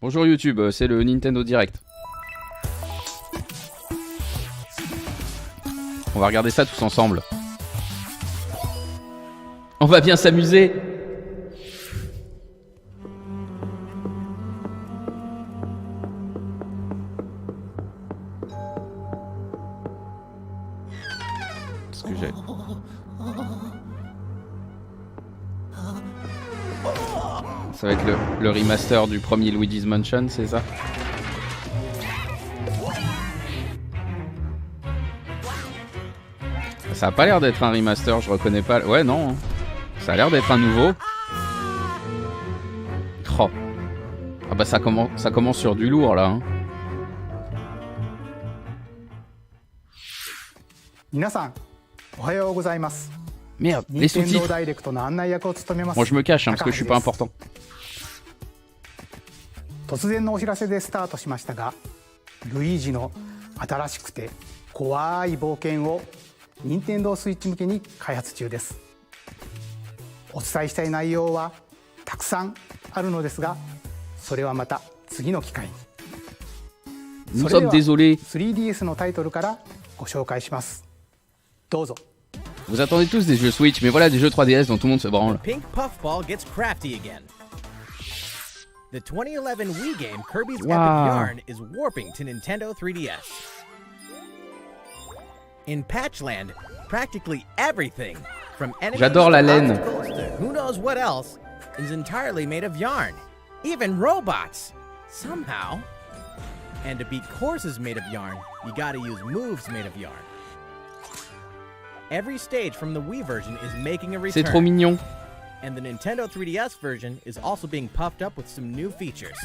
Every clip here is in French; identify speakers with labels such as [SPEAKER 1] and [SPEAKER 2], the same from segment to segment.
[SPEAKER 1] Bonjour YouTube, c'est le Nintendo Direct. On va regarder ça tous ensemble. On va bien s'amuser. Qu'est-ce que j'ai ? Ça va être le remaster du premier Luigi's Mansion, c'est ça? Ça a pas l'air d'être un remaster, je reconnais pas. Ouais, non. Ça a l'air d'être un nouveau. Oh. Ah bah ça commence sur du lourd là. Hein. Merde, les sous-titres. Moi je me cache hein, parce que je suis pas important.
[SPEAKER 2] 突然のお知らせでスタートしましたが、ルイージの新しくて怖い冒険を任天堂スイッチ向けに開発中です。お伝えしたい内容はたくさんあるのですが、それはまた次の機会に。それでは 3DS のタイトルからご紹介します。どうぞ。
[SPEAKER 1] Vous attendez tous des jeux Switch, mais voilà des jeux 3DS dont tout le monde se branle.
[SPEAKER 3] Pink Puffball gets crafty again. The 2011 Wii game Kirby's Epic Yarn is warping to Nintendo 3DS. In Patchland, practically everything, from enemies to who knows what else, is entirely made of yarn. Even robots! Somehow. And to beat courses made of yarn, you gotta use moves made of yarn. Every stage from the Wii version is making a return.
[SPEAKER 1] C'est trop mignon.
[SPEAKER 3] And the Nintendo 3DS version is also being puffed up with some new features.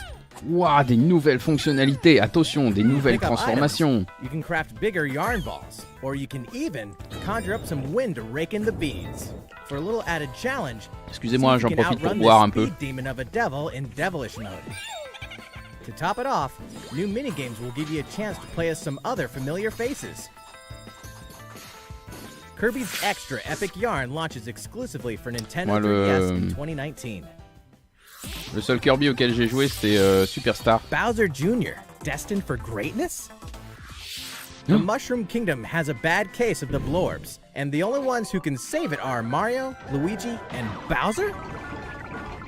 [SPEAKER 1] Waouh, des nouvelles fonctionnalités. Attention, des nouvelles transformations.
[SPEAKER 3] You can craft bigger yarn balls, or you can even conjure up some wind to rake in the beads. For a little added challenge,
[SPEAKER 1] excusez-moi, j'en profite pour boire un peu.
[SPEAKER 3] Demon of a devil in devilish mode. To top it off, new minigames will give you a chance to play as some other familiar faces. Kirby's Extra Epic Yarn launches exclusively for Nintendo 3DS in 2019.
[SPEAKER 1] Le seul Kirby auquel j'ai joué c'était Superstar.
[SPEAKER 3] Bowser Jr. destined for greatness? The Mushroom Kingdom has a bad case of the Blorbs, and the only ones who can save it are Mario, Luigi, and Bowser?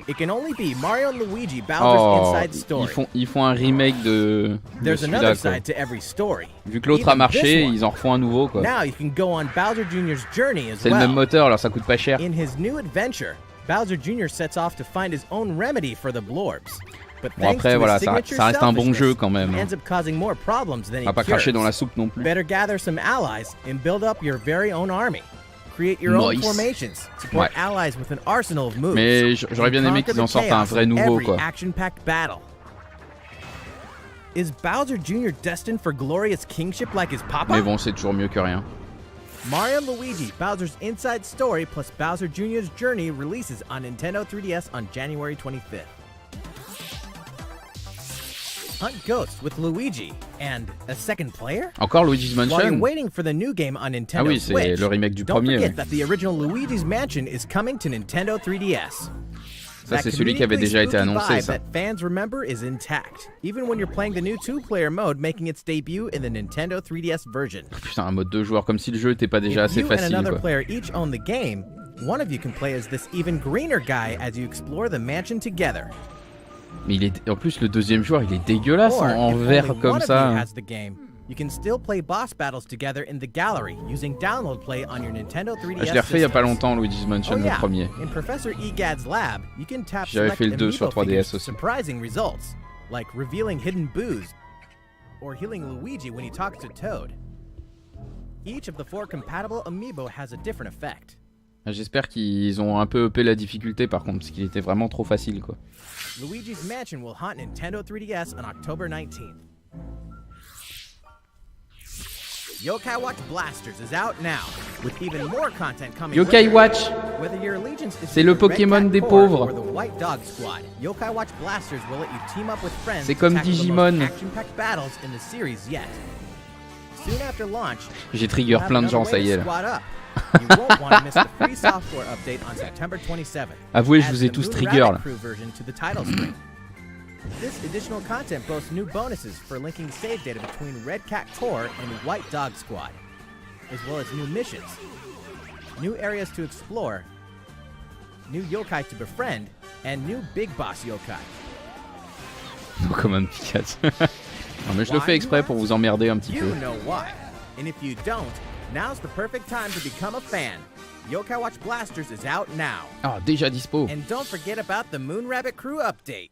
[SPEAKER 3] It can only be Mario and Luigi Bowser's inside story.
[SPEAKER 1] Ils font un remake de
[SPEAKER 3] There's another side to every story.
[SPEAKER 1] Vu que l'autre a marché, ils en refont un nouveau quoi.
[SPEAKER 3] Now you can go on Bowser Jr.'s journey as well.
[SPEAKER 1] C'est le même moteur, alors ça coûte pas cher.
[SPEAKER 3] In his new adventure, Bowser Jr. sets off to find his own remedy for the Blorbs. But
[SPEAKER 1] bon après voilà, ça reste un bon jeu quand même.
[SPEAKER 3] Ends up causing more problems than
[SPEAKER 1] on va pas cracher dans la soupe non plus.
[SPEAKER 3] Better gather some allies and build up your very own army. Create your own formations. Support allies with an arsenal of moves.
[SPEAKER 1] Mais j'aurais bien aimé qu'ils en sortent un vrai nouveau quoi.
[SPEAKER 3] Action-packed battle. Is Bowser Jr. destined for glorious kingship like his papa?
[SPEAKER 1] Mais bon, c'est toujours mieux que rien.
[SPEAKER 3] Mario & Luigi Bowser's Inside Story plus Bowser Jr.'s Journey releases on Nintendo 3DS on January 25th. Hunt Ghosts with Luigi and a second player?
[SPEAKER 1] Encore Luigi's Mansion?
[SPEAKER 3] While you're waiting for the new game on Nintendo
[SPEAKER 1] ah oui, c'est le remake du premier.
[SPEAKER 3] Don't forget that the original Luigi's Mansion is coming to Nintendo 3DS.
[SPEAKER 1] Ça c'est celui qui avait déjà été annoncé ça.
[SPEAKER 3] That fans remember is intact, even when you're playing the new two-player mode making its debut in the Nintendo 3DS version.
[SPEAKER 1] Putain, un mode 2 joueurs comme si le jeu était pas déjà assez facile quoi.
[SPEAKER 3] If you and another player each own the game, one of you can play as this even greener guy as you explore the mansion together.
[SPEAKER 1] Mais il est en plus le deuxième joueur, il est dégueulasse en vert comme ça.
[SPEAKER 3] You can still play boss battles together in the gallery using download play on your Nintendo 3DS.
[SPEAKER 1] Je l'ai refait il y a pas longtemps, Luigi's Mansion le premier.
[SPEAKER 3] In Professor Egad's lab, you can tap
[SPEAKER 1] J'avais fait le 2 sur 3DS aussi.
[SPEAKER 3] Surprising results, like revealing hidden booze or healing Luigi when he talks to Toad. Each of the 4 compatible amiibo has a different effect.
[SPEAKER 1] J'espère qu'ils ont un peu uppé la difficulté par contre, parce qu'il était vraiment trop facile quoi.
[SPEAKER 3] Luigi's Mansion will haunt Nintendo 3DS on October 19th. Yokai Watch Blasters is out now, with even more content coming.
[SPEAKER 1] Yokai Watch, c'est le Pokémon des pauvres. C'est comme Digimon. J'ai trigger plein de gens, ça y est là. Avouez, je vous ai tous trigger là.
[SPEAKER 3] This additional content boasts new bonuses for linking save data between Red Cat Corps and White Dog Squad, as well as new missions, new areas to explore, new yokai to befriend, and new big boss yokai.
[SPEAKER 1] Comme un Pikachu. Non mais je le fais exprès pour vous emmerder un petit peu.
[SPEAKER 3] You know why. And if you don't, now's the perfect time to become a fan. Yokai Watch Blasters is out now.
[SPEAKER 1] Ah, déjà dispo.
[SPEAKER 3] And don't forget about the Moon Rabbit Crew update.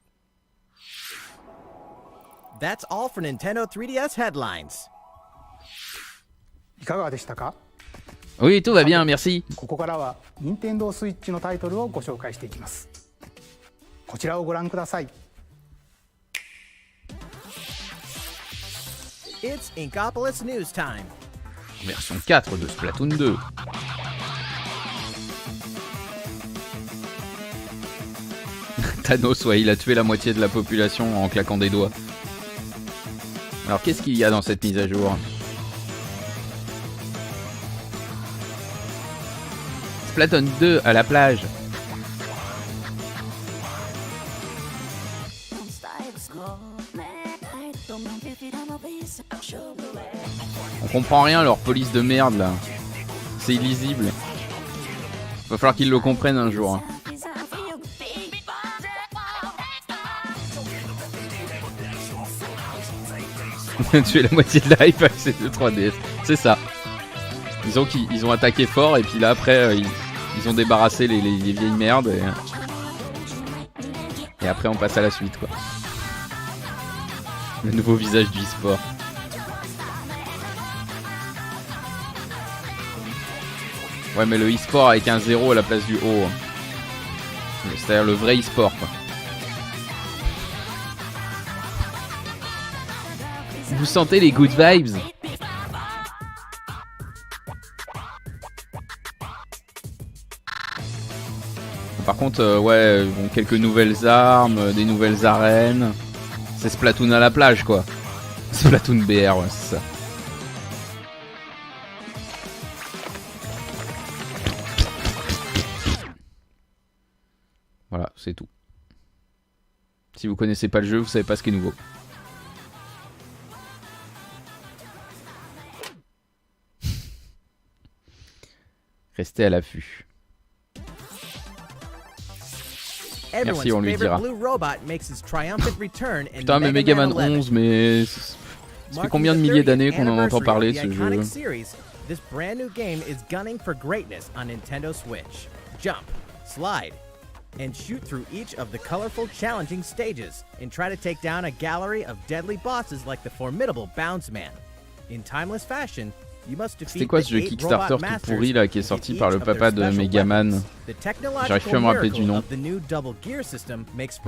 [SPEAKER 3] That's all for Nintendo 3DS headlines.
[SPEAKER 2] いかがでしたか？
[SPEAKER 1] Oui, tout va bien, merci.
[SPEAKER 2] ここからは任天堂スイッチのタイトルをご紹介していきます。こちらをご覧ください。
[SPEAKER 3] It's Inkopolis News Time.
[SPEAKER 1] Version 4 de Splatoon 2. Thanos, ouais, il a tué la moitié de la population en claquant des doigts. Alors qu'est-ce qu'il y a dans cette mise à jour? Splatoon 2 à la plage. On comprend rien leur police de merde là. C'est illisible. Va falloir qu'ils le comprennent un jour. Hein. On a tué la moitié de la hype avec ces 2-3DS. C'est ça. Ils ont attaqué fort et puis là après ils ont débarrassé les vieilles merdes et après on passe à la suite quoi. Le nouveau visage du e-sport. Ouais mais le e-sport avec un 0 à la place du O. C'est-à-dire le vrai e-sport quoi. Vous sentez les good vibes? Par contre, ouais, bon, quelques nouvelles armes, des nouvelles arènes. C'est Splatoon à la plage, quoi. Splatoon BR, ouais, c'est ça. Voilà, c'est tout. Si vous connaissez pas le jeu, vous savez pas ce qui est nouveau. Restez à l'affût. Merci, on lui dira. Putain, mais Megaman 11, mais... Ça fait combien de milliers d'années qu'on en entend parler de ce jeu?
[SPEAKER 3] This brand new game is gunning for greatness on Nintendo Switch. Jump, slide, and shoot through each of the colorful, challenging stages, and try to take down a gallery of deadly bosses like the formidable Bounce Man. In timeless fashion,
[SPEAKER 1] c'était quoi ce jeu Kickstarter tout pourri là qui est sorti par le papa de Megaman? J'arrive plus à me rappeler du nom. Je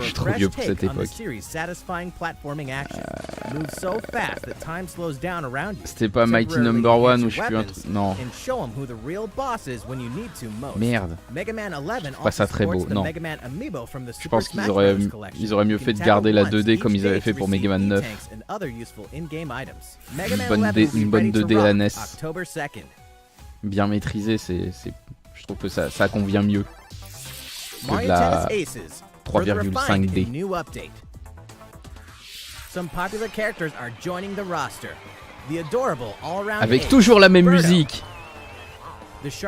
[SPEAKER 1] suis trop vieux pour cette époque. C'était pas Mighty Number One ou je sais plus un truc. Non. Merde. Pas ça très beau, non. Je pense qu'ils auraient mieux fait de garder la 2D comme ils avaient fait pour Megaman 9. Une bonne 2D à la NES. Bien maîtrisé, je trouve que ça convient mieux que de la 3,5D. Avec toujours la même musique. Si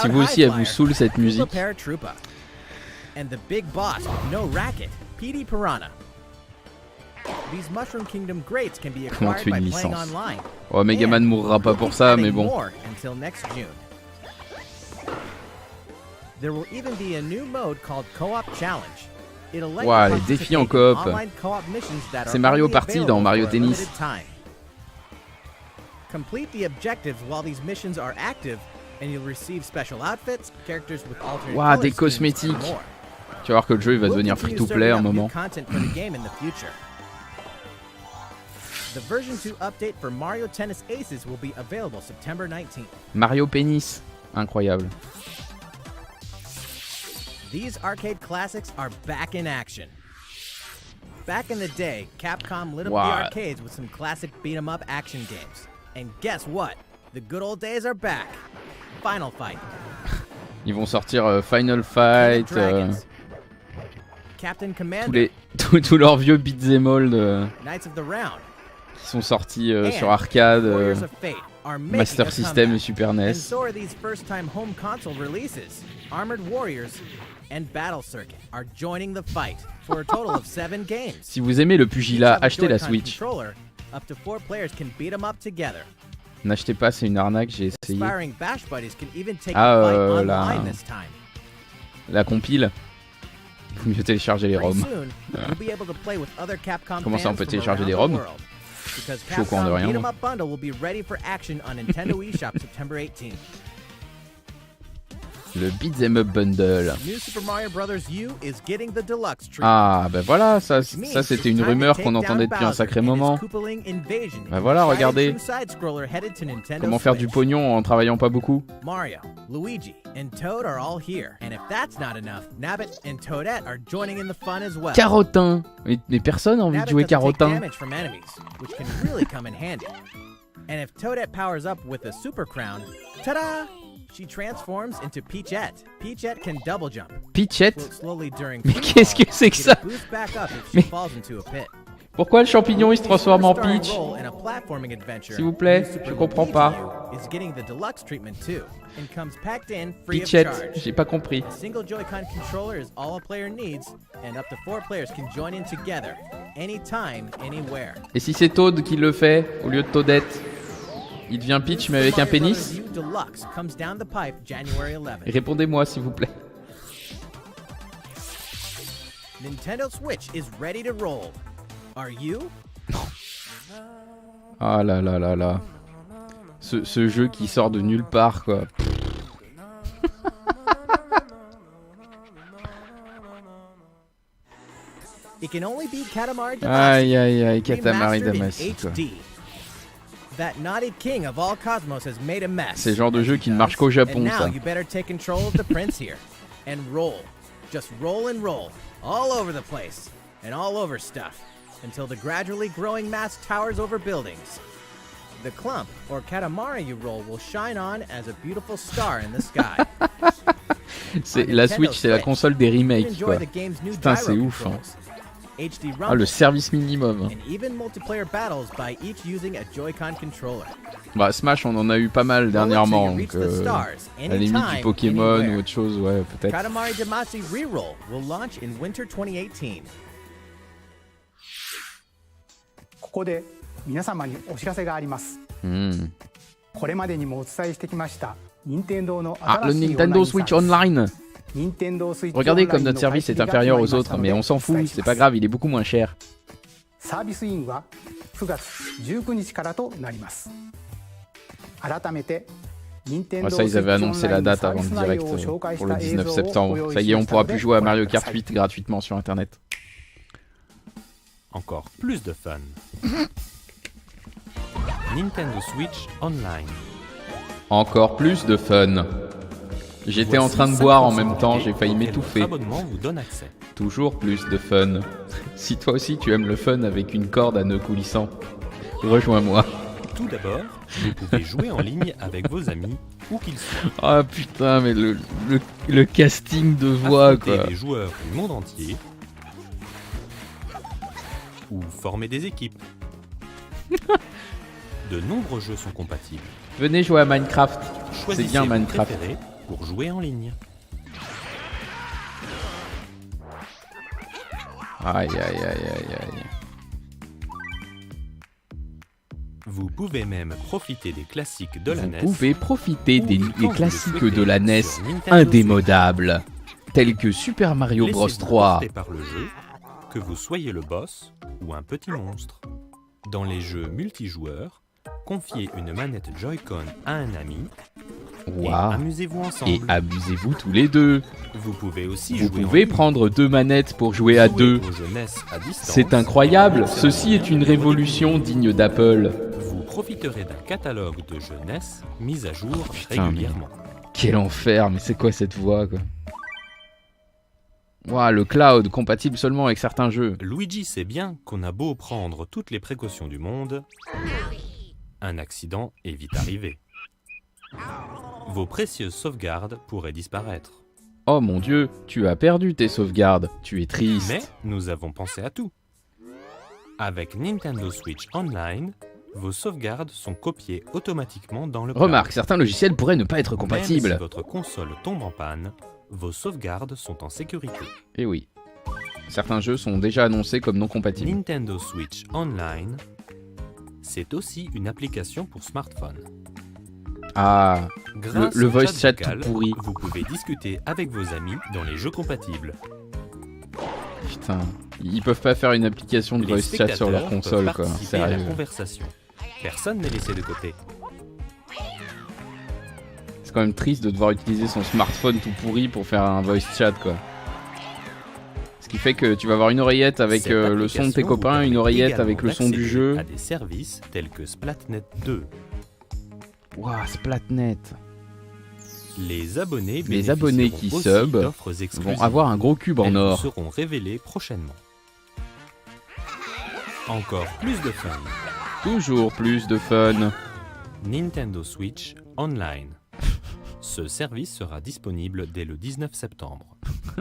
[SPEAKER 1] vous aussi elle vous saoule cette musique. Comment tu es une licence? Oh, Megaman mourra pas pour ça, mais bon. Ouah, les défis en coop. C'est Mario Party dans Mario Tennis. Ouah, des cosmétiques. Tu vas voir que le jeu il va devenir free to play à un moment. Mario Pénis, incroyable.
[SPEAKER 3] These arcade classics are back in action. Back in the day, Capcom lit up the arcades with some classic beat 'em up action games. And guess what? The good old days are back. Final Fight.
[SPEAKER 1] Ils vont sortir Final Fight, tous leurs vieux beat'em all qui sont sortis sur arcade, Master System et Super NES. Si vous aimez le pugilat, achetez la Switch. N'achetez pas, c'est une arnaque, j'ai essayé. Ah, la compile. Il faut mieux télécharger les ROM. Comment ça, on peut télécharger des ROM? Je suis au courant de rien. Le Beat'em Up Bundle. Ah, bah voilà, ça c'était une rumeur qu'on entendait depuis un sacré moment. Bah voilà, regardez. Comment faire du pognon en travaillant pas beaucoup.
[SPEAKER 3] Mario, Luigi, and Toad are all here. And if that's not enough, Nabbit and Toadette are joining in the fun as well.
[SPEAKER 1] Carotin. Mais personne n'a envie de jouer Carotin.
[SPEAKER 3] And if Toadette powers up with a super crown, ta-da! She transforms into Peachette. Peachette can double jump.
[SPEAKER 1] Peachette? Mais qu'est-ce que c'est que ça? Mais pourquoi le champignon il se transforme en Peach? S'il vous plaît, je comprends pas. Peachette, j'ai pas compris. Et si c'est Toad qui le fait au lieu de Toadette? Il devient Peach mais avec un pénis? Répondez-moi s'il vous plaît.
[SPEAKER 3] Nintendo Switch is ready to roll. Are you?
[SPEAKER 1] Ah là là là là. Ce jeu qui sort de nulle part quoi. Aïe aïe aïe, Katamari Damacy quoi. C'est le genre de jeu qui ne marche qu'au Japon ça.
[SPEAKER 3] Just roll and roll, all over the place, and all over stuff, until the gradually growing mass towers over buildings. The clump, or Katamari you roll, will shine on as a beautiful star in the sky.
[SPEAKER 1] La Switch, c'est la console des remakes, quoi. Putain, c'est ouf, hein. Ah, le service minimum. Bah, Smash, on en a eu pas mal dernièrement, donc à la limite du Pokémon ou autre chose, ouais, peut-être.
[SPEAKER 3] Katamari Damacy Reroll will launch in winter 2018.
[SPEAKER 2] ここで皆様にお知らせがあります。これまでにもお伝えしてきました任天堂の新しい
[SPEAKER 1] Nintendo Switch Online. Regardez comme notre service est inférieur aux autres, mais on s'en fout, c'est pas grave, il est beaucoup moins cher.
[SPEAKER 2] サービスインは9月19日からとなります。改めて
[SPEAKER 1] Ça, ils avaient annoncé la date avant le direct pour le 19 septembre. Ça y est, on pourra plus jouer à Mario Kart 8 gratuitement sur internet.
[SPEAKER 4] Encore plus de fun. Nintendo Switch Online.
[SPEAKER 1] Encore plus de fun. J'étais en train de boire en même temps, j'ai failli m'étouffer. Toujours plus de fun. Si toi aussi tu aimes le fun avec une corde à nœud coulissant, rejoins-moi.
[SPEAKER 4] Tout d'abord, vous pouvez jouer en ligne avec vos amis, où qu'ils soient.
[SPEAKER 1] Ah putain, mais le casting de voix, quoi.
[SPEAKER 4] Des joueurs du monde entier. Ou former des équipes. De nombreux jeux sont compatibles.
[SPEAKER 1] Venez jouer à Minecraft. C'est bien Minecraft.
[SPEAKER 4] Pour jouer en ligne.
[SPEAKER 1] Aïe aïe aïe aïe aïe.
[SPEAKER 4] Vous pouvez même profiter des classiques de la NES.
[SPEAKER 1] Vous pouvez profiter des classiques de la NES indémodables, tels que Super Mario Bros 3.
[SPEAKER 4] Par le jeu, que vous soyez le boss ou un petit monstre. Dans les jeux multijoueurs, confiez une manette Joy-Con à un ami.
[SPEAKER 1] Wow.
[SPEAKER 4] Et amusez-vous ensemble.
[SPEAKER 1] Et amusez-vous tous les deux.
[SPEAKER 4] Vous pouvez aussi
[SPEAKER 1] prendre deux manettes pour jouer à deux. C'est incroyable. Ceci est une révolution digne d'Apple.
[SPEAKER 4] Vous profiterez d'un catalogue de jeux NES mis à jour régulièrement.
[SPEAKER 1] Quel enfer, mais c'est quoi cette voix quoi? Wow, le cloud compatible seulement avec certains jeux.
[SPEAKER 4] Luigi sait bien qu'on a beau prendre toutes les précautions du monde, un accident est vite arrivé. Vos précieuses sauvegardes pourraient disparaître.
[SPEAKER 1] Oh mon dieu, tu as perdu tes sauvegardes. Tu es triste.
[SPEAKER 4] Mais nous avons pensé à tout. Avec Nintendo Switch Online, vos sauvegardes sont copiées automatiquement dans le cloud.
[SPEAKER 1] Remarque, certains logiciels pourraient ne pas être compatibles.
[SPEAKER 4] Même si votre console tombe en panne, vos sauvegardes sont en sécurité.
[SPEAKER 1] Et oui. Certains jeux sont déjà annoncés comme non compatibles.
[SPEAKER 4] Nintendo Switch Online, c'est aussi une application pour smartphone.
[SPEAKER 1] Ah,
[SPEAKER 4] Grâce
[SPEAKER 1] le
[SPEAKER 4] au
[SPEAKER 1] voice chat
[SPEAKER 4] vocal,
[SPEAKER 1] tout pourri.
[SPEAKER 4] vous pouvez discuter avec vos amis dans les jeux compatibles.
[SPEAKER 1] Putain, ils peuvent pas faire une application de
[SPEAKER 4] Les
[SPEAKER 1] voice chat sur leur
[SPEAKER 4] spectateurs
[SPEAKER 1] console,
[SPEAKER 4] peuvent
[SPEAKER 1] quoi.
[SPEAKER 4] participer à la
[SPEAKER 1] Sérieux.
[SPEAKER 4] conversation. Personne n'est laissé de côté.
[SPEAKER 1] C'est quand même triste de devoir utiliser son smartphone tout pourri pour faire un voice chat, quoi. Ce qui fait que tu vas avoir une oreillette avec
[SPEAKER 4] Cette
[SPEAKER 1] le son de tes
[SPEAKER 4] application vous
[SPEAKER 1] copains, une
[SPEAKER 4] permet
[SPEAKER 1] oreillette
[SPEAKER 4] également
[SPEAKER 1] avec le son du
[SPEAKER 4] d'accéder
[SPEAKER 1] jeu.
[SPEAKER 4] à des services tels que Splatnet 2.
[SPEAKER 1] Waouh, Splatnet.
[SPEAKER 4] Les abonnés
[SPEAKER 1] qui
[SPEAKER 4] bénéficieront aussi
[SPEAKER 1] sub
[SPEAKER 4] d'offres exclusives.
[SPEAKER 1] vont avoir un gros cube en
[SPEAKER 4] Elles vous
[SPEAKER 1] or.
[SPEAKER 4] seront révélées prochainement. Encore plus de fun.
[SPEAKER 1] Toujours plus de fun.
[SPEAKER 4] Nintendo Switch Online. Ce service sera disponible dès le 19 septembre.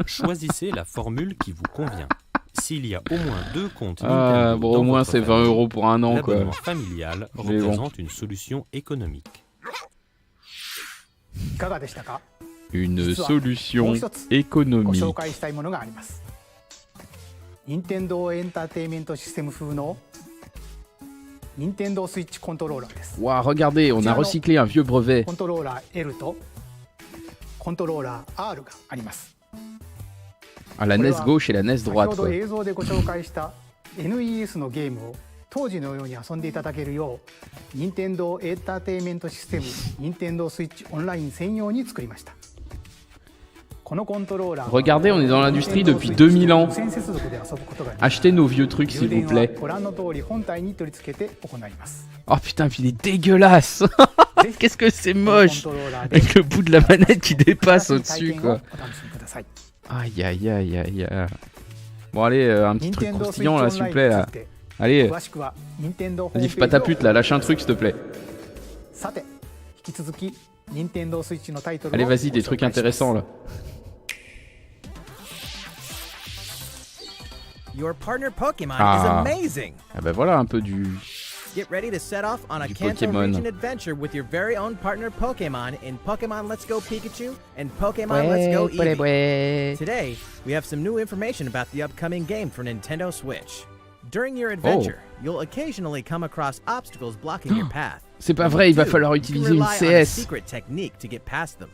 [SPEAKER 4] Choisissez la formule qui vous convient. S'il y a au moins 2 comptes Nintendo
[SPEAKER 1] Ah, bon, au
[SPEAKER 4] dans
[SPEAKER 1] moins
[SPEAKER 4] votre
[SPEAKER 1] c'est 20
[SPEAKER 4] famille,
[SPEAKER 1] € pour un an, quoi.
[SPEAKER 4] l'abonnement familial
[SPEAKER 1] Mais bon.
[SPEAKER 4] représente une solution économique.
[SPEAKER 2] いかがでしたか？
[SPEAKER 1] Une
[SPEAKER 2] 実は
[SPEAKER 1] solution
[SPEAKER 2] もう一つご
[SPEAKER 1] économique.
[SPEAKER 2] 紹介したいものがあります。任天堂エンターテインメントシステム風の任天堂スイッチコントローラーです。
[SPEAKER 1] Waouh, regardez, on a recyclé un vieux brevet.
[SPEAKER 2] コントローラー L とコントローラー R があります。
[SPEAKER 1] À la NES gauche et la NES
[SPEAKER 2] 先
[SPEAKER 1] droite,
[SPEAKER 2] ほど
[SPEAKER 1] quoi.
[SPEAKER 2] 映像でご紹介した NES のゲームを当時のように遊んでいただけるよう任天堂エンターテインメントシステム任天堂スイッチオンライン専用に作りました。このコントローラー
[SPEAKER 1] Regardez, on est dans l'industrie depuis 2000 ans.
[SPEAKER 2] 無線接続で遊ぶことができます。
[SPEAKER 1] Achetez nos vieux trucs, s'il vous
[SPEAKER 2] 充電は
[SPEAKER 1] plaît.
[SPEAKER 2] ご覧の通り本体に取り付けて行います。
[SPEAKER 1] Oh putain, puis il est dégueulasse. Qu'est-ce que c'est moche. Avec le bout de la manette qui dépasse au-dessus, quoi. Aïe, aïe, aïe, aïe, aïe. Bon, allez, un petit truc croustillant, là, s'il vous plaît, là. Allez, vas-y, fais pas ta pute, là. Lâche un truc, s'il te plaît. Allez, vas-y, des trucs intéressants, là.
[SPEAKER 3] Your partner Pokemon
[SPEAKER 1] Ah.
[SPEAKER 3] is amazing.
[SPEAKER 1] Ah bah voilà, un peu du...
[SPEAKER 3] Get ready to set off on a
[SPEAKER 1] Du
[SPEAKER 3] Kanto
[SPEAKER 1] Pokémon.
[SPEAKER 3] region adventure with your very own partner Pokemon in Pokemon Let's Go Pikachu and Pokemon Let's Go Eevee. Today, we have some new information about the upcoming game for Nintendo Switch. During your adventure, you'll occasionally come across obstacles blocking your path.
[SPEAKER 1] C'est pas vrai, il va
[SPEAKER 3] Two,
[SPEAKER 1] falloir
[SPEAKER 3] you can
[SPEAKER 1] utiliser une
[SPEAKER 3] rely on a
[SPEAKER 1] CS.
[SPEAKER 3] secret technique to get past them.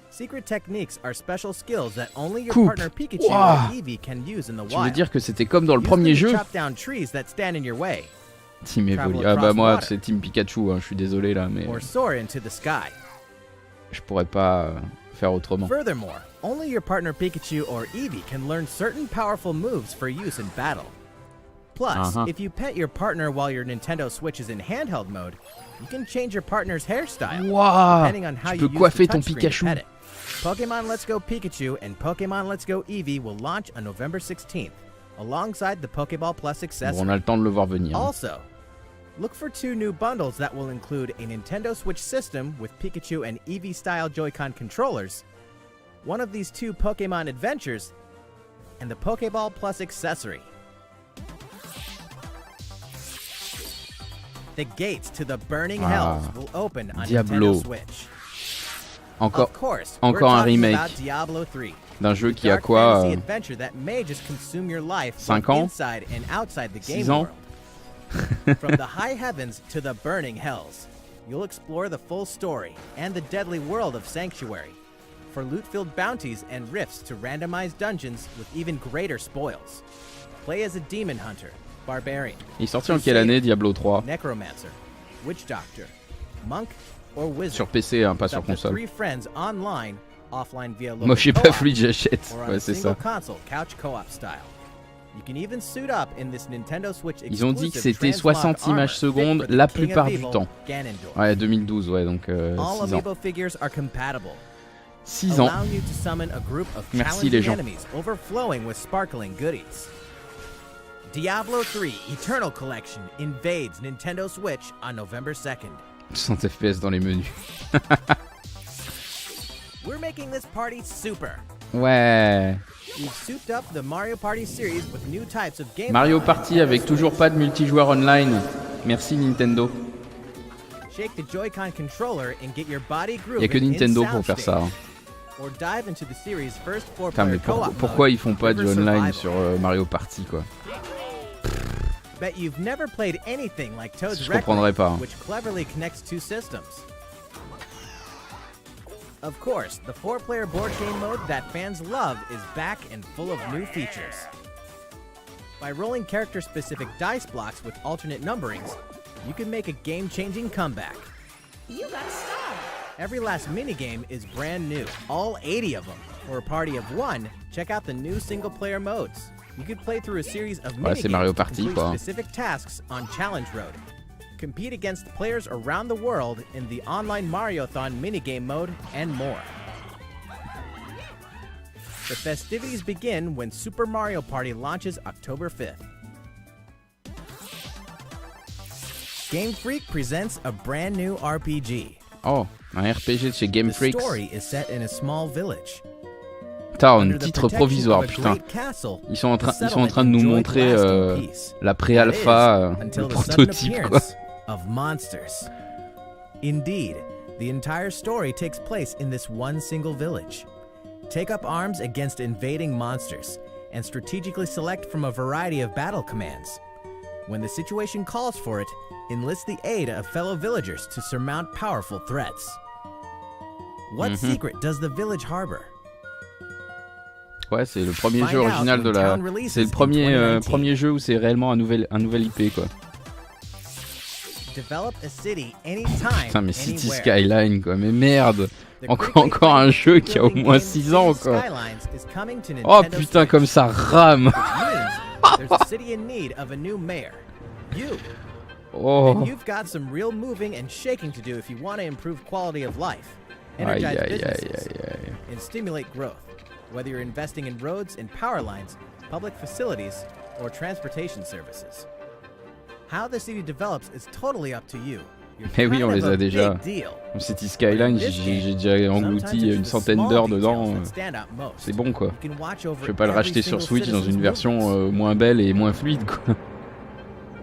[SPEAKER 3] Secret techniques are special skills that only your
[SPEAKER 1] Coupe.
[SPEAKER 3] partner Pikachu
[SPEAKER 1] Ouah.
[SPEAKER 3] or Eevee can use in the
[SPEAKER 1] Tu veux
[SPEAKER 3] wild.
[SPEAKER 1] dire que c'était comme dans le
[SPEAKER 3] Use
[SPEAKER 1] premier
[SPEAKER 3] them to
[SPEAKER 1] jeu?
[SPEAKER 3] chop down trees that stand in your way.
[SPEAKER 1] Team Evoli.
[SPEAKER 3] Travel
[SPEAKER 1] Ah bah
[SPEAKER 3] across
[SPEAKER 1] moi,
[SPEAKER 3] water.
[SPEAKER 1] c'est Team Pikachu, hein. Je suis désolé, là, mais
[SPEAKER 3] Or soar into the sky.
[SPEAKER 1] je pourrais pas faire autrement.
[SPEAKER 3] Furthermore, only your partner Pikachu or Eevee can learn certain powerful moves for use in battle. Plus, if you pet your partner while your Nintendo Switch is in handheld mode, you can change your partner's hairstyle
[SPEAKER 1] Waouh,
[SPEAKER 3] depending on how
[SPEAKER 1] tu
[SPEAKER 3] you
[SPEAKER 1] peux
[SPEAKER 3] use
[SPEAKER 1] coiffer
[SPEAKER 3] the
[SPEAKER 1] ton
[SPEAKER 3] touchscreen to
[SPEAKER 1] Pikachu.
[SPEAKER 3] pet it. Pokemon Let's Go Pikachu and Pokemon Let's Go Eevee will launch on November 16th, alongside the Pokeball Plus
[SPEAKER 1] Bon,
[SPEAKER 3] accessory.
[SPEAKER 1] on a le temps de le voir venir.
[SPEAKER 3] Also, look for 2 new bundles that will include a Nintendo Switch system with Pikachu and Eevee-style Joy-Con controllers, one of these 2 Pokemon adventures, and the Pokeball Plus accessory. The gates to the Burning Hells will open on
[SPEAKER 1] Diablo.
[SPEAKER 3] Nintendo Switch.
[SPEAKER 1] Encore,
[SPEAKER 3] Of course,
[SPEAKER 1] encore
[SPEAKER 3] we're
[SPEAKER 1] un
[SPEAKER 3] talking
[SPEAKER 1] remake
[SPEAKER 3] about Diablo 3.
[SPEAKER 1] d'un jeu qui a
[SPEAKER 3] Dark
[SPEAKER 1] quoi
[SPEAKER 3] fantasy adventure that may just consume your life
[SPEAKER 1] 5
[SPEAKER 3] both
[SPEAKER 1] ans?
[SPEAKER 3] inside and outside the game
[SPEAKER 1] 6 ans?
[SPEAKER 3] world. From the high heavens to the burning hells, you'll explore the full story and the deadly world of Sanctuary, for loot-filled bounties and rifts to randomized dungeons with even greater spoils. Play as a demon hunter, barbarian,
[SPEAKER 1] Il est sorti en quelle année, Diablo 3?
[SPEAKER 3] necromancer, witch doctor, monk, or wizard.
[SPEAKER 1] Sur PC, hein, pas sur
[SPEAKER 3] Up to
[SPEAKER 1] console.
[SPEAKER 3] 3 friends online, offline via local
[SPEAKER 1] Moi, je suis pas
[SPEAKER 3] co-op,
[SPEAKER 1] fluide, j'achète.
[SPEAKER 3] or on
[SPEAKER 1] Ouais,
[SPEAKER 3] a
[SPEAKER 1] c'est
[SPEAKER 3] single
[SPEAKER 1] ça.
[SPEAKER 3] console couch co-op style. You can even suit up in this Nintendo Switch
[SPEAKER 1] Ils ont dit que
[SPEAKER 3] exclusive
[SPEAKER 1] c'était
[SPEAKER 3] transmog
[SPEAKER 1] 60
[SPEAKER 3] armor
[SPEAKER 1] images
[SPEAKER 3] fit
[SPEAKER 1] secondes
[SPEAKER 3] for the
[SPEAKER 1] la
[SPEAKER 3] King of
[SPEAKER 1] plupart du
[SPEAKER 3] Evil,
[SPEAKER 1] temps.
[SPEAKER 3] Ganondorf.
[SPEAKER 1] Ouais, 2012, ouais, donc
[SPEAKER 3] All
[SPEAKER 1] 6 ans.
[SPEAKER 3] amiibo figures are compatible,
[SPEAKER 1] 6 ans.
[SPEAKER 3] allowing you to summon a group of
[SPEAKER 1] Merci, les
[SPEAKER 3] challenging
[SPEAKER 1] gens.
[SPEAKER 3] enemies overflowing with sparkling goodies. Diablo 3 Eternal Collection invades Nintendo Switch on November 2nd.
[SPEAKER 1] 60 FPS dans les menus.
[SPEAKER 3] We're making this party super.
[SPEAKER 1] Ouais.
[SPEAKER 3] We've souped up the Mario Party series with new types of games.
[SPEAKER 1] Mario Party avec toujours pas de multijoueur online. Merci Nintendo.
[SPEAKER 3] Shake the Joy-Con controller and get your body grooving.
[SPEAKER 1] Y a que Nintendo pour faire ça. Hein.
[SPEAKER 3] Or dive into the series' first
[SPEAKER 1] Putain, mais pourquoi ils font pas du online sur Mario Party quoi?
[SPEAKER 3] Bet you've never played anything like Toad's
[SPEAKER 1] Je comprendrais pas. Hein.
[SPEAKER 3] which cleverly connects two systems. Of course, the 4-player board game mode that fans love is back and full of new features. By rolling character-specific dice blocks with alternate numberings, you can make a game-changing comeback.
[SPEAKER 5] You got a star.
[SPEAKER 3] Every last minigame is brand new, all 80 of them. For a party of one, check out the new single-player modes. You could play through a series of
[SPEAKER 1] c'est Mario
[SPEAKER 3] minigames to
[SPEAKER 1] Party,
[SPEAKER 3] complete
[SPEAKER 1] quoi.
[SPEAKER 3] specific tasks on Challenge Road. Compete against players around the world in the online Mario-thon minigame mode, and more. The festivities begin when Super Mario Party launches October 5th. Game Freak presents a brand new RPG.
[SPEAKER 1] Oh, un RPG de chez Game
[SPEAKER 3] The
[SPEAKER 1] Freak.
[SPEAKER 3] story is set in a small village.
[SPEAKER 1] Putain, un
[SPEAKER 3] Under the
[SPEAKER 1] titre
[SPEAKER 3] protection
[SPEAKER 1] provisoire,
[SPEAKER 3] of a
[SPEAKER 1] putain.
[SPEAKER 3] great castle,
[SPEAKER 1] Ils sont en train
[SPEAKER 3] the
[SPEAKER 1] de nous
[SPEAKER 3] settlement
[SPEAKER 1] montrer
[SPEAKER 3] enjoyed lasting peace.
[SPEAKER 1] la pré-alpha,
[SPEAKER 3] That is, until
[SPEAKER 1] le
[SPEAKER 3] the sudden
[SPEAKER 1] prototype quoi.
[SPEAKER 3] appearance of monsters. Indeed, the entire story takes place in this one single village. Take up arms against invading monsters and strategically select from a variety of battle commands. When the situation calls for it, enlist the aid of fellow villagers to surmount powerful threats. What secret does the village harbor?
[SPEAKER 1] Ouais, c'est le premier jeu original de la. C'est le premier jeu où c'est réellement un nouvel IP quoi.
[SPEAKER 3] Develop a city anytime,
[SPEAKER 1] Putain, mais City
[SPEAKER 3] anywhere.
[SPEAKER 1] Skyline quoi, mais merde! Encore un jeu qui a au moins 6 ans quoi. Oh putain, comme ça rame!
[SPEAKER 3] There's a city in need of a new mayor. You.
[SPEAKER 1] Oh!
[SPEAKER 3] And you've got some real moving and shaking to do if you want to improve quality of life,
[SPEAKER 1] Aïe
[SPEAKER 3] energize
[SPEAKER 1] aïe
[SPEAKER 3] businesses,
[SPEAKER 1] aïe aïe.
[SPEAKER 3] and stimulate growth. Whether you're investing in roads and power lines, public facilities, or transportation services. How the city develops is totally up to you. You're
[SPEAKER 1] Mais oui, on
[SPEAKER 3] kind
[SPEAKER 1] les
[SPEAKER 3] of
[SPEAKER 1] a
[SPEAKER 3] a
[SPEAKER 1] déjà.
[SPEAKER 3] big deal.
[SPEAKER 1] City Skyline, j'ai déjà englouti une centaine d'heures dedans. C'est bon quoi. Je vais pas le racheter sur Switch dans une version moins belle et moins fluide quoi.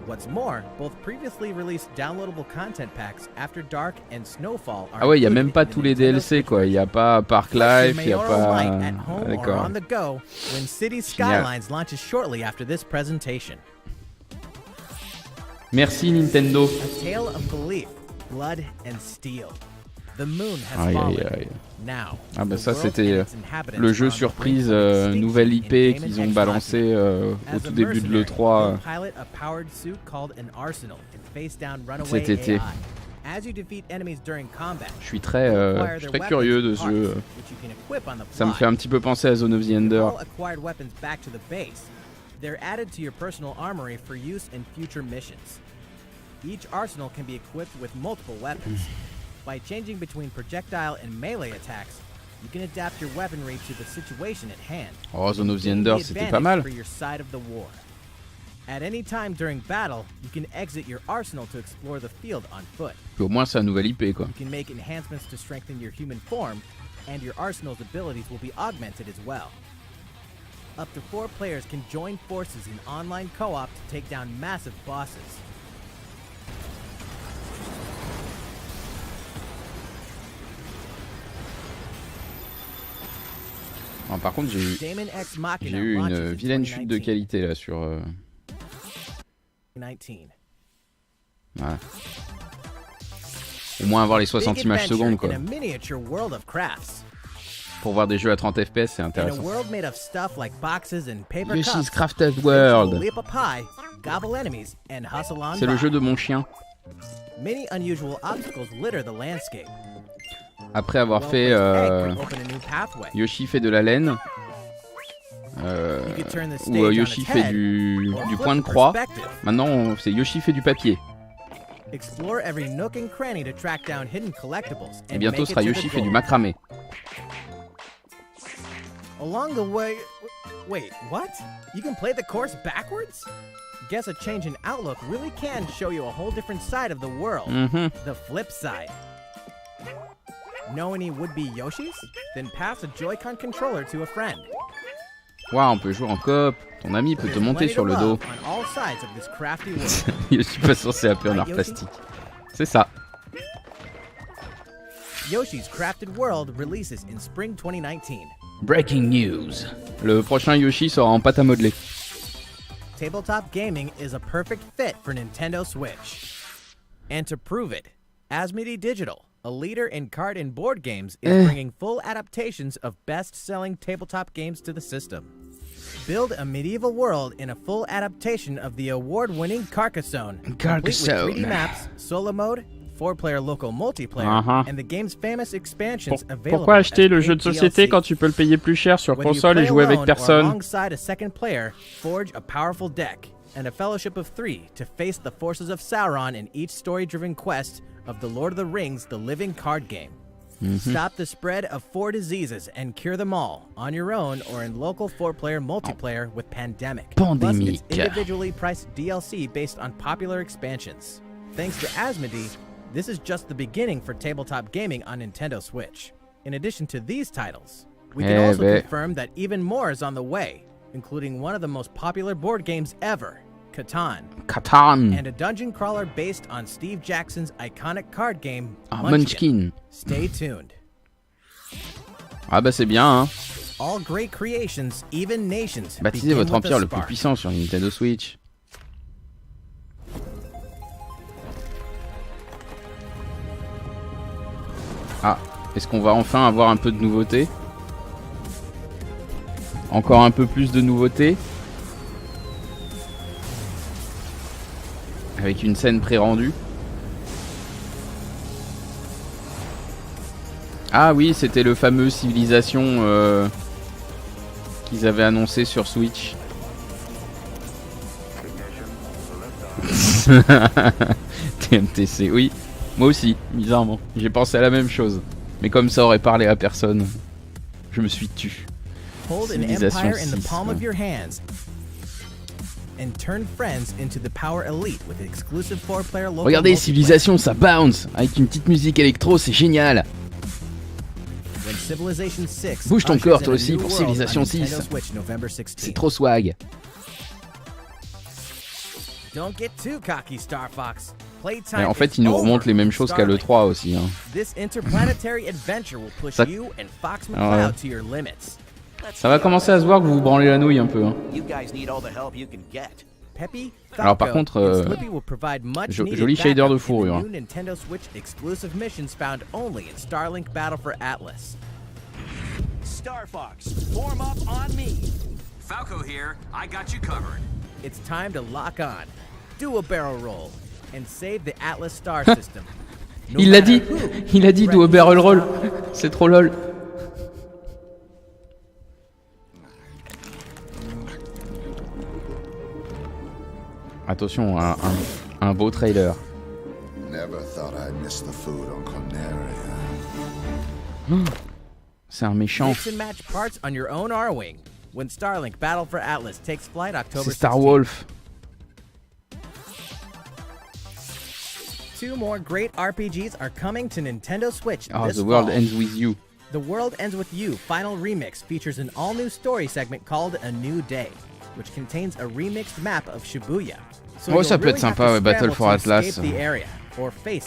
[SPEAKER 3] What's more, both previously released downloadable content packs After Dark and Snowfall are
[SPEAKER 1] Ah ouais, il y a même
[SPEAKER 3] included
[SPEAKER 1] pas
[SPEAKER 3] in
[SPEAKER 1] tous
[SPEAKER 3] the
[SPEAKER 1] les
[SPEAKER 3] Nintendo
[SPEAKER 1] DLC
[SPEAKER 3] Switch
[SPEAKER 1] quoi. Il y a pas Park
[SPEAKER 3] version.
[SPEAKER 1] Life, il y a
[SPEAKER 3] Mayoral
[SPEAKER 1] pas.
[SPEAKER 3] light at home or
[SPEAKER 1] D'accord.
[SPEAKER 3] on the go when City Skylines launches shortly after this presentation.
[SPEAKER 1] Merci Nintendo.
[SPEAKER 3] A tale of belief, blood and steel. The moon has
[SPEAKER 1] Aïe
[SPEAKER 3] fallen.
[SPEAKER 1] aïe aïe.
[SPEAKER 3] Now,
[SPEAKER 1] Ah bah
[SPEAKER 3] the
[SPEAKER 1] ça
[SPEAKER 3] world
[SPEAKER 1] c'était
[SPEAKER 3] and its inhabitants
[SPEAKER 1] le jeu
[SPEAKER 3] are on the
[SPEAKER 1] surprise,
[SPEAKER 3] brink of extinction
[SPEAKER 1] nouvelle
[SPEAKER 3] in
[SPEAKER 1] IP
[SPEAKER 3] Game
[SPEAKER 1] qu'ils ont
[SPEAKER 3] X
[SPEAKER 1] balancé
[SPEAKER 3] Machina.
[SPEAKER 1] au
[SPEAKER 3] As
[SPEAKER 1] tout
[SPEAKER 3] a
[SPEAKER 1] début de
[SPEAKER 3] mercenary,
[SPEAKER 1] l'E3.
[SPEAKER 3] you'll pilot a powered suit called an Arsenal and face down runaway
[SPEAKER 1] Cet été.
[SPEAKER 3] AI. As you defeat enemies during combat,
[SPEAKER 1] Je suis très
[SPEAKER 3] acquire
[SPEAKER 1] curieux
[SPEAKER 3] their
[SPEAKER 1] de ce
[SPEAKER 3] weapons
[SPEAKER 1] jeu.
[SPEAKER 3] and parts, which you can equip on the
[SPEAKER 1] Ça me
[SPEAKER 3] fly.
[SPEAKER 1] fait un petit peu penser à Zone of the Ender.
[SPEAKER 3] All acquired weapons back to the base. They're added to your personal armory for use in future missions. Each arsenal can be equipped with multiple weapons. By changing between projectile and melee attacks, you can adapt your weaponry to the situation at hand.
[SPEAKER 1] Oh, Zone of the
[SPEAKER 3] Gain
[SPEAKER 1] Ender,
[SPEAKER 3] the
[SPEAKER 1] c'était pas
[SPEAKER 3] advantage
[SPEAKER 1] mal.
[SPEAKER 3] for your side of the war. At any time during battle, you can exit your arsenal to explore the field on foot.
[SPEAKER 1] Puis au moins c'est un nouvel IP quoi.
[SPEAKER 3] You can make enhancements to strengthen your human form, and your arsenal's abilities will be augmented as well. Up to 4 players can join forces in online co-op to take down massive bosses.
[SPEAKER 1] Alors, par contre
[SPEAKER 3] Daemon X Machina
[SPEAKER 1] j'ai eu
[SPEAKER 3] launches
[SPEAKER 1] une
[SPEAKER 3] in
[SPEAKER 1] vilaine chute de
[SPEAKER 3] 2019.
[SPEAKER 1] qualité là sur.
[SPEAKER 3] 19.
[SPEAKER 1] Ouais. Au moins avoir les
[SPEAKER 3] Big
[SPEAKER 1] 60 images
[SPEAKER 3] adventure
[SPEAKER 1] secondes quoi.
[SPEAKER 3] in a miniature world of crafts.
[SPEAKER 1] Pour voir des jeux à 30 FPS c'est
[SPEAKER 3] In a
[SPEAKER 1] intéressant.
[SPEAKER 3] world made of stuff like boxes and paper
[SPEAKER 1] Yoshi's
[SPEAKER 3] cups,
[SPEAKER 1] Crafted
[SPEAKER 3] you'll
[SPEAKER 1] World.
[SPEAKER 3] leap up high, gobble enemies, and hustle on
[SPEAKER 1] C'est le
[SPEAKER 3] by.
[SPEAKER 1] jeu de mon chien.
[SPEAKER 3] Many unusual obstacles litter the landscape.
[SPEAKER 1] Après avoir
[SPEAKER 3] Well
[SPEAKER 1] fait
[SPEAKER 3] placed egg can open a new pathway.
[SPEAKER 1] Yoshi fait de la laine.
[SPEAKER 3] You could turn the stage
[SPEAKER 1] Ou
[SPEAKER 3] on
[SPEAKER 1] Yoshi
[SPEAKER 3] its
[SPEAKER 1] fait
[SPEAKER 3] head,
[SPEAKER 1] du
[SPEAKER 3] or flip
[SPEAKER 1] point de croix.
[SPEAKER 3] perspective.
[SPEAKER 1] Maintenant c'est Yoshi fait du papier.
[SPEAKER 3] Explore every nook and cranny to track down hidden collectibles.
[SPEAKER 1] Et
[SPEAKER 3] And
[SPEAKER 1] bientôt
[SPEAKER 3] make
[SPEAKER 1] sera
[SPEAKER 3] it to
[SPEAKER 1] Yoshi
[SPEAKER 3] the
[SPEAKER 1] fait du
[SPEAKER 3] goal.
[SPEAKER 1] macramé.
[SPEAKER 3] Along the way, wait, what? You can play the course backwards? Guess a change in outlook really can show you a whole different side of the world.
[SPEAKER 1] Mhm.
[SPEAKER 3] The flip side. Know any would-be Yoshis? Then pass a Joy-Con controller to a friend.
[SPEAKER 1] Waouh, on peut jouer en coop. Ton ami peut te monter sur le dos.
[SPEAKER 3] On all sides of this crafty world.
[SPEAKER 1] Je suis pas censé appeler en art plastique. C'est ça.
[SPEAKER 3] Yoshi's Crafted World releases in spring 2019.
[SPEAKER 1] Breaking news. Le prochain Yoshi sera en pâte à modeler.
[SPEAKER 3] Tabletop gaming is a perfect fit for Nintendo Switch. And to prove it, Asmodee Digital, a leader in card and board games, is bringing full adaptations of best-selling tabletop games to the system. Build a medieval world in a full adaptation of the award-winning Carcassonne, complete with 3D maps, solo mode, 4-player local multiplayer, and the game's famous expansions available.
[SPEAKER 1] Pourquoi acheter le jeu de société quand tu peux le payer plus cher sur console et jouer avec personne?
[SPEAKER 3] Alongside a second player, forge a powerful deck and a fellowship of 3 to face the forces of Sauron in each story-driven quest of the Lord of the Rings: The Living Card Game. Stop the spread of 4 diseases and cure them all on your own or in local 4-player multiplayer with Pandemic. Plus, it's individually priced DLC based on popular expansions. Thanks to Asmodee, this is just the beginning for tabletop gaming on Nintendo Switch. In addition to these titles, we can also confirm that even more is on the way, including one of the most popular board games ever, Catan. And a dungeon crawler based on Steve Jackson's iconic card game, Munchkin. Stay tuned.
[SPEAKER 1] Ah bah c'est bien, hein.
[SPEAKER 3] All great creations, even nations.
[SPEAKER 1] Baptisez votre empire le plus puissant sur Nintendo Switch. Ah, est-ce qu'on va enfin avoir un peu de nouveauté? Encore un peu plus de nouveauté? Avec une scène pré-rendue. Ah oui, c'était le fameux Civilisation qu'ils avaient annoncé sur Switch. TMTC, oui. Moi aussi, bizarrement. J'ai pensé à la même chose. Mais comme ça aurait parlé à personne, je me suis tu. Civilisation 6. Regardez, Civilisation, ça bounce. Avec une petite musique électro, c'est génial. Bouge ton corps toi aussi pour Civilisation 6. C'est trop swag. Et en fait, ils nous remontent les mêmes choses qu'à l'E3 aussi. Hein. Ça va commencer à se voir que vous vous branlez la nouille un peu. Hein. Alors par contre, joli shader de fourrure. Hein.
[SPEAKER 6] Star Fox, form up on me. Falco here, I got you covered.
[SPEAKER 3] It's time to lock on, do a barrel roll, and save the Atlas star system. No
[SPEAKER 1] il a dit do a barrel roll. C'est trop lol. Attention, un beau trailer.
[SPEAKER 7] Never thought I'd miss the food on Corneria.
[SPEAKER 1] C'est un méchant.
[SPEAKER 3] Mix and match parts on your own R-Wing when Starlink Battle for Atlas takes flight October 16th.
[SPEAKER 1] C'est Star Wolf.
[SPEAKER 3] 2 more great RPGs are coming to Nintendo Switch this
[SPEAKER 1] The World
[SPEAKER 3] fall.
[SPEAKER 1] Ends With You.
[SPEAKER 3] The World Ends With You Final Remix features an all-new story segment called A New Day, which contains a remixed map of Shibuya. So
[SPEAKER 1] ça peut être sympa, ouais, Battle for Atlas.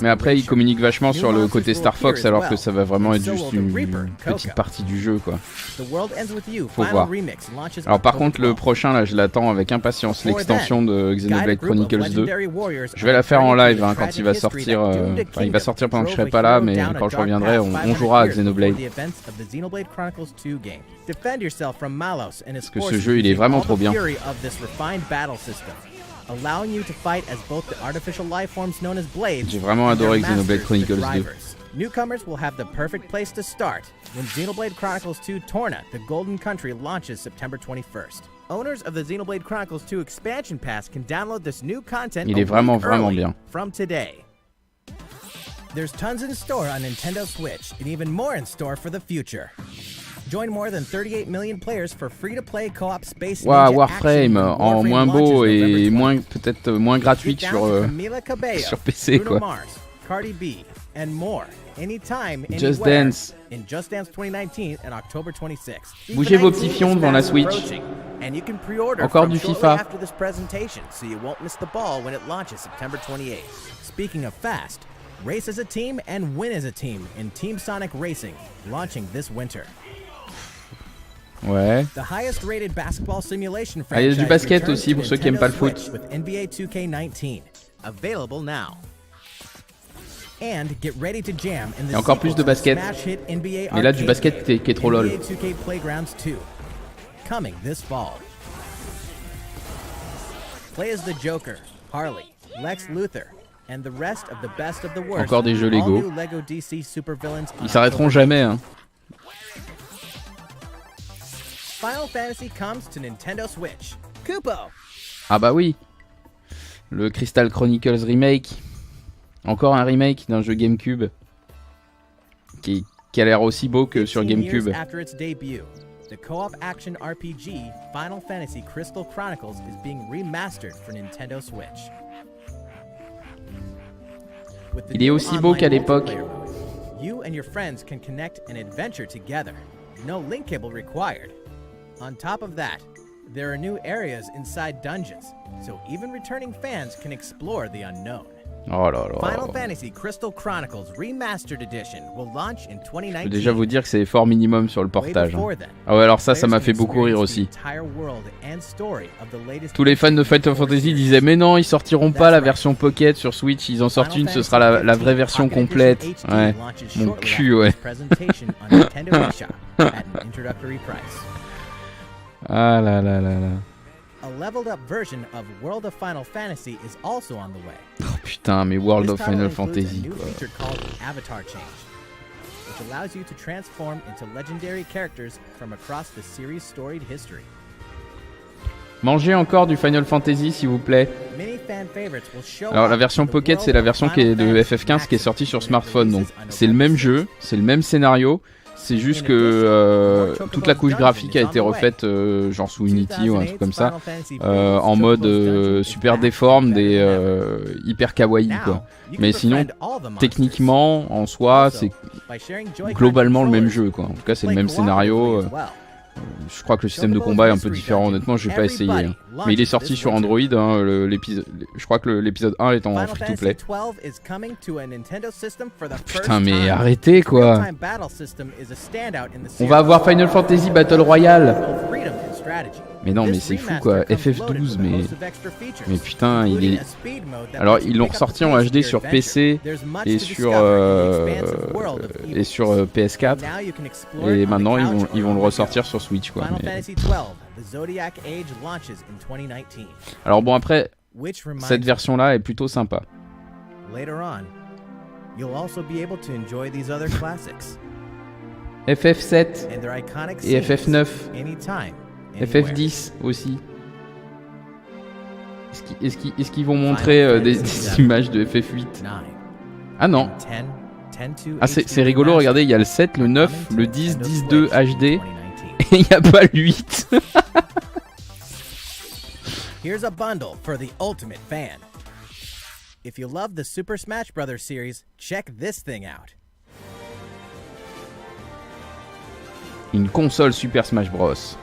[SPEAKER 1] Mais après, ils communiquent vachement sur le côté Star Fox, alors que ça va vraiment être juste une petite partie du jeu, quoi. Faut voir. Alors par contre, le prochain, là, je l'attends avec impatience, l'extension de Xenoblade Chronicles 2. Je vais la faire en live hein, quand il va sortir. Enfin, il va sortir pendant que je serai pas là, mais quand je reviendrai, on jouera à Xenoblade. Parce que ce jeu, il est vraiment trop bien.
[SPEAKER 3] Allowing you to fight as both the artificial life forms known as blades.
[SPEAKER 1] J'ai vraiment adoré Xenoblade Chronicles 2.
[SPEAKER 3] Newcomers will have the perfect place to start when Xenoblade Chronicles 2 Torna, the Golden Country, launches September 21st. Owners of the Xenoblade Chronicles 2 expansion pass can download this new content
[SPEAKER 1] Il est vraiment bien.
[SPEAKER 3] From today. There's tons in store on Nintendo Switch and even more in store for the future. Join more than 38 million players for free-to-play co-op Space Ninja
[SPEAKER 1] Warframe en moins beau et peut-être moins gratuit sur PC quoi.
[SPEAKER 3] Mars, Cardi B, and more. Anytime,
[SPEAKER 1] Just
[SPEAKER 3] anywhere,
[SPEAKER 1] Dance.
[SPEAKER 3] in Just Dance 2019 and October 26th.
[SPEAKER 1] Bougez vos petits fions devant la Switch.
[SPEAKER 3] And you can pre-order
[SPEAKER 1] Encore
[SPEAKER 3] from
[SPEAKER 1] du
[SPEAKER 3] shortly
[SPEAKER 1] FIFA.
[SPEAKER 3] after this presentation, so you won't miss the ball when it launches September 28th. Speaking of fast, race as a team and win as a team in Team Sonic Racing, launching this winter.
[SPEAKER 1] Ouais.
[SPEAKER 3] The highest rated basketball simulation
[SPEAKER 1] Ah, il y a
[SPEAKER 3] franchise
[SPEAKER 1] du basket
[SPEAKER 3] returns
[SPEAKER 1] aussi
[SPEAKER 3] to
[SPEAKER 1] pour ceux qui aiment pas le
[SPEAKER 3] Nintendo
[SPEAKER 1] foot.
[SPEAKER 3] Switch with NBA 2K19, available now. And get ready to jam in the
[SPEAKER 1] Il y a encore plus de
[SPEAKER 3] sequel to the
[SPEAKER 1] basket.
[SPEAKER 3] smash hit NBA
[SPEAKER 1] Mais là, du
[SPEAKER 3] arcade
[SPEAKER 1] basket
[SPEAKER 3] game,
[SPEAKER 1] qui est trop lol.
[SPEAKER 3] NBA 2K Playgrounds 2, coming this fall. Play as the Joker, Harley, Lex Luthor, and the rest of the best of the worst.
[SPEAKER 1] Encore des jeux
[SPEAKER 3] all
[SPEAKER 1] Lego.
[SPEAKER 3] new Lego DC supervillains on
[SPEAKER 1] Ils s'arrêteront
[SPEAKER 3] October
[SPEAKER 1] jamais, hein.
[SPEAKER 3] Final Fantasy comes to Nintendo Switch. Kupo!
[SPEAKER 1] Ah bah oui. Le Crystal Chronicles remake. Encore un remake d'un jeu GameCube. Qui a l'air aussi beau que sur
[SPEAKER 3] 15
[SPEAKER 1] GameCube.
[SPEAKER 3] years after its debut, the co-op action RPG Final Fantasy Crystal Chronicles is being remastered for Nintendo Switch. With the
[SPEAKER 1] Il est
[SPEAKER 3] new
[SPEAKER 1] aussi beau
[SPEAKER 3] online
[SPEAKER 1] qu'à l'époque.
[SPEAKER 3] multiplayer mode, you and your friends can connect and adventure together. No link cable required. On top of that, there are new areas inside dungeons, so even returning fans can explore the unknown.
[SPEAKER 1] Oh là là.
[SPEAKER 3] Final Fantasy Crystal Chronicles Remastered Edition will launch in
[SPEAKER 1] Je
[SPEAKER 3] 2019.
[SPEAKER 1] peux déjà vous dire que c'est effort minimum sur le
[SPEAKER 3] Way
[SPEAKER 1] portage.
[SPEAKER 3] before then,
[SPEAKER 1] Ah ouais, alors ça
[SPEAKER 3] players
[SPEAKER 1] m'a
[SPEAKER 3] can
[SPEAKER 1] fait beaucoup rire
[SPEAKER 3] experience
[SPEAKER 1] aussi.
[SPEAKER 3] the entire world and story of the latest
[SPEAKER 1] Tous les fans de Final Fantasy disaient mais non, ils sortiront pas la version Pocket sur Switch, ils en sortent une, ce sera la vraie version complète. Ouais, mon cul, ouais. Ah là là là là.
[SPEAKER 3] A leveled up version of World of Final Fantasy is also on the way.
[SPEAKER 1] Oh putain, mais World
[SPEAKER 3] This
[SPEAKER 1] of
[SPEAKER 3] title
[SPEAKER 1] Final
[SPEAKER 3] includes
[SPEAKER 1] Fantasy
[SPEAKER 3] a new
[SPEAKER 1] quoi.
[SPEAKER 3] feature called Avatar Change, which allows you to transform into legendary characters from across the series' storied history.
[SPEAKER 1] Mangez encore du Final Fantasy s'il vous plaît.
[SPEAKER 3] Many fan favorites will show
[SPEAKER 1] Alors la
[SPEAKER 3] up
[SPEAKER 1] version
[SPEAKER 3] in the
[SPEAKER 1] Pocket
[SPEAKER 3] world
[SPEAKER 1] c'est la
[SPEAKER 3] of
[SPEAKER 1] version qui
[SPEAKER 3] Final
[SPEAKER 1] est de
[SPEAKER 3] Fantasy
[SPEAKER 1] FF15 qui est sortie sur
[SPEAKER 3] Maxi,
[SPEAKER 1] smartphone, donc
[SPEAKER 3] releases on
[SPEAKER 1] c'est le même
[SPEAKER 3] November
[SPEAKER 1] jeu, c'est le même scénario, c'est juste que toute la couche graphique a été refaite genre sous Unity ou un truc comme ça, en mode super déforme, des hyper kawaii quoi. Mais sinon techniquement en soi c'est globalement le même jeu quoi. En tout cas c'est le même scénario. Je crois que le système de combat est un peu différent, honnêtement j'ai pas essayé hein. Mais il est sorti sur Android hein, je crois que l'épisode 1 est en free to play. Putain mais arrêtez quoi. On va avoir Final Fantasy Battle Royale. Mais non mais c'est fou quoi, FF12 mais putain il est... Alors ils l'ont ressorti en HD sur PC et sur PS4 et maintenant ils vont le ressortir sur Switch quoi. Mais... Alors bon après cette version là est plutôt sympa. FF7 et FF9 FF10 aussi. Est-ce qu'ils vont montrer des images de FF8? Ah non. Ah c'est rigolo, regardez, il y a le 7, le 9, le 10, 10.2 HD et il n'y a pas le 8.
[SPEAKER 3] Here's a bundle for the ultimate fan. If you love the Super Smash Bros. Series, check this thing out.
[SPEAKER 1] Une console Super Smash Bros.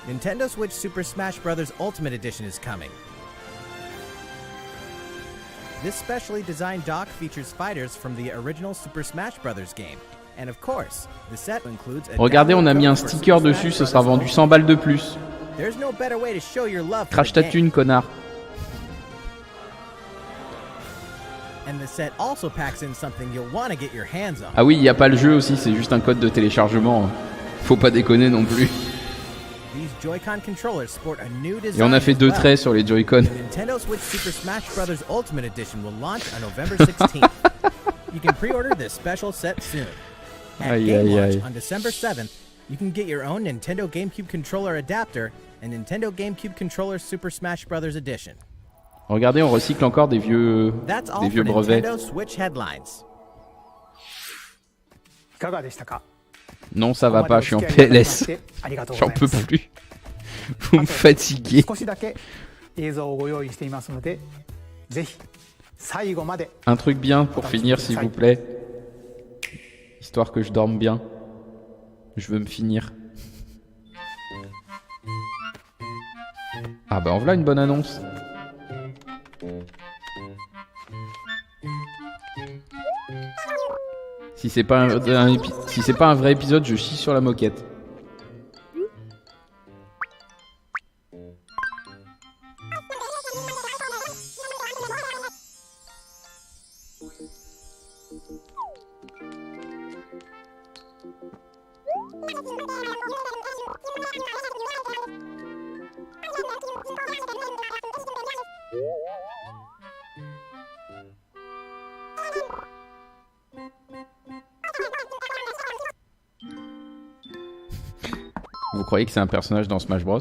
[SPEAKER 3] Nintendo Switch Super Smash Bros. Ultimate Edition is coming. This specially designed dock features fighters from the original Super Smash Bros. Game. And of course, the set includes a
[SPEAKER 1] Regardez, on a mis un
[SPEAKER 3] download code for
[SPEAKER 1] sticker
[SPEAKER 3] Super
[SPEAKER 1] dessus,
[SPEAKER 3] Smash
[SPEAKER 1] ce sera
[SPEAKER 3] Bros.
[SPEAKER 1] vendu 100 balles de plus.
[SPEAKER 3] There's no better way to show your love for
[SPEAKER 1] Crache
[SPEAKER 3] the
[SPEAKER 1] ta
[SPEAKER 3] game.
[SPEAKER 1] thune, connard.
[SPEAKER 3] And the set also packs in something you'll want to get your hands on.
[SPEAKER 1] Ah oui, il n'y a pas le jeu aussi, c'est juste un code de téléchargement. Faut pas déconner non plus.
[SPEAKER 3] These Joy-Con controllers sport a new design.
[SPEAKER 1] Et on a fait
[SPEAKER 3] as
[SPEAKER 1] deux
[SPEAKER 3] well.
[SPEAKER 1] traits sur les Joy-Con.
[SPEAKER 3] The Nintendo Switch Super Smash Bros. Ultimate Edition will launch on November 16th. You can pre-order this special set soon. At
[SPEAKER 1] Aïe,
[SPEAKER 3] game
[SPEAKER 1] aïe,
[SPEAKER 3] launch
[SPEAKER 1] aïe.
[SPEAKER 3] on December 7th, you can get your own Nintendo GameCube controller adapter and Nintendo GameCube controller Super Smash Bros. Edition.
[SPEAKER 1] Regardez, on recycle encore des vieux
[SPEAKER 3] That's all for
[SPEAKER 1] brevets.
[SPEAKER 3] Nintendo Switch headlines.
[SPEAKER 2] いかがでしたか？
[SPEAKER 1] Non, ça va pas, je suis en PLS.
[SPEAKER 2] ありがとうご
[SPEAKER 1] J'en
[SPEAKER 2] ざい
[SPEAKER 1] peux
[SPEAKER 2] ます。
[SPEAKER 1] plus. Vous me fatiguez.
[SPEAKER 2] 少しだけ映像をご用意していますので、ぜひ最後まで
[SPEAKER 1] Un truc bien pour finir, s'il vous plaît. Histoire que je dorme bien. Je veux me finir. Ah bah en voilà une bonne annonce. Si c'est pas si c'est pas un vrai épisode, je chie sur la moquette. Vous croyez que c'est un personnage dans Smash Bros?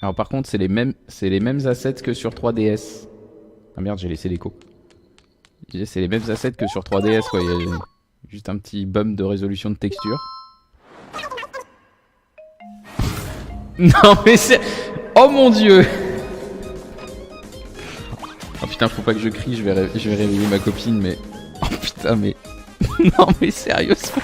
[SPEAKER 1] Alors par contre, c'est les mêmes assets que sur 3DS. Ah merde, j'ai laissé l'écho. C'est les mêmes assets que sur 3DS, quoi. Il y a juste un petit bump de résolution de texture. Non mais c'est... Oh mon dieu! Oh putain, faut pas que je crie, je vais réveiller ma copine, mais... Oh putain, mais... Non mais sérieusement!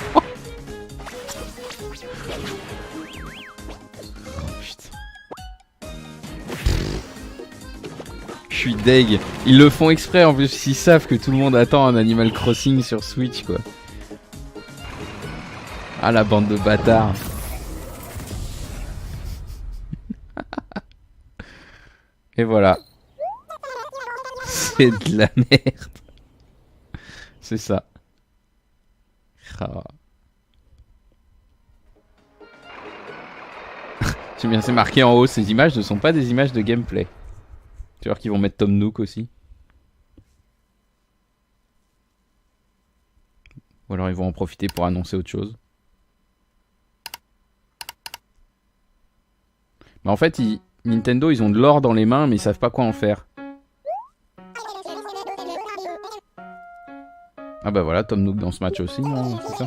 [SPEAKER 1] Je suis deg. Ils le font exprès en plus, ils savent que tout le monde attend un Animal Crossing sur Switch, quoi. Ah la bande de bâtards. Et voilà. C'est de la merde. C'est ça. Ah. J'aime bien, c'est marqué en haut, ces images ne sont pas des images de gameplay. Tu vois qu'ils vont mettre Tom Nook aussi. Ou alors ils vont en profiter pour annoncer autre chose. Mais en fait, Nintendo, ils ont de l'or dans les mains, mais ils savent pas quoi en faire. Ah bah voilà, Tom Nook dans ce match aussi, non, c'est ça?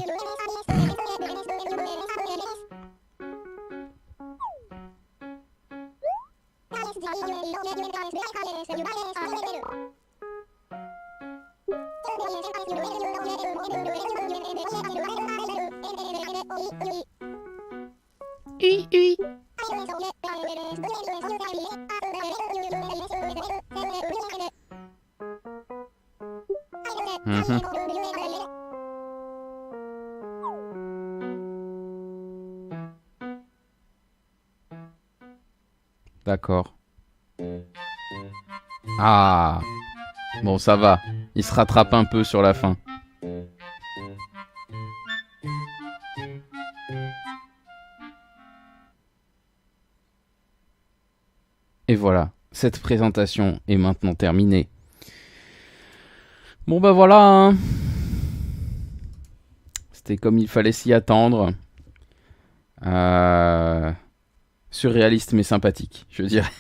[SPEAKER 1] D'accord. Ah. Bon, ça va. Il se rattrape un peu sur la fin. Et voilà. Cette présentation est maintenant terminée. Bon bah voilà. Hein. C'était comme il fallait s'y attendre. Surréaliste mais sympathique, je dirais.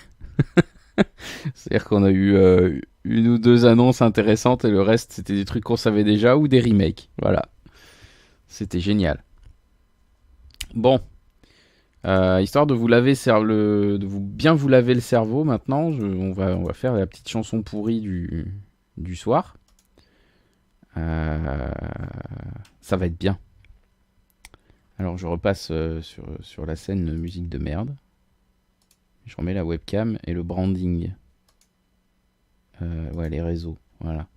[SPEAKER 1] C'est-à-dire qu'on a eu une ou deux annonces intéressantes et le reste c'était des trucs qu'on savait déjà ou des remakes. Voilà. C'était génial. Bon. Histoire de vous laver bien vous laver le cerveau maintenant, on va faire la petite chanson pourrie du soir. Ça va être bien. Alors je repasse sur la scène musique de merde. Je remets la webcam et le branding. Ouais, les réseaux, voilà.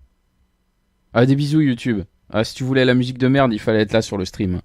[SPEAKER 1] Ah, des bisous YouTube. Ah, si tu voulais la musique de merde, il fallait être là sur le stream.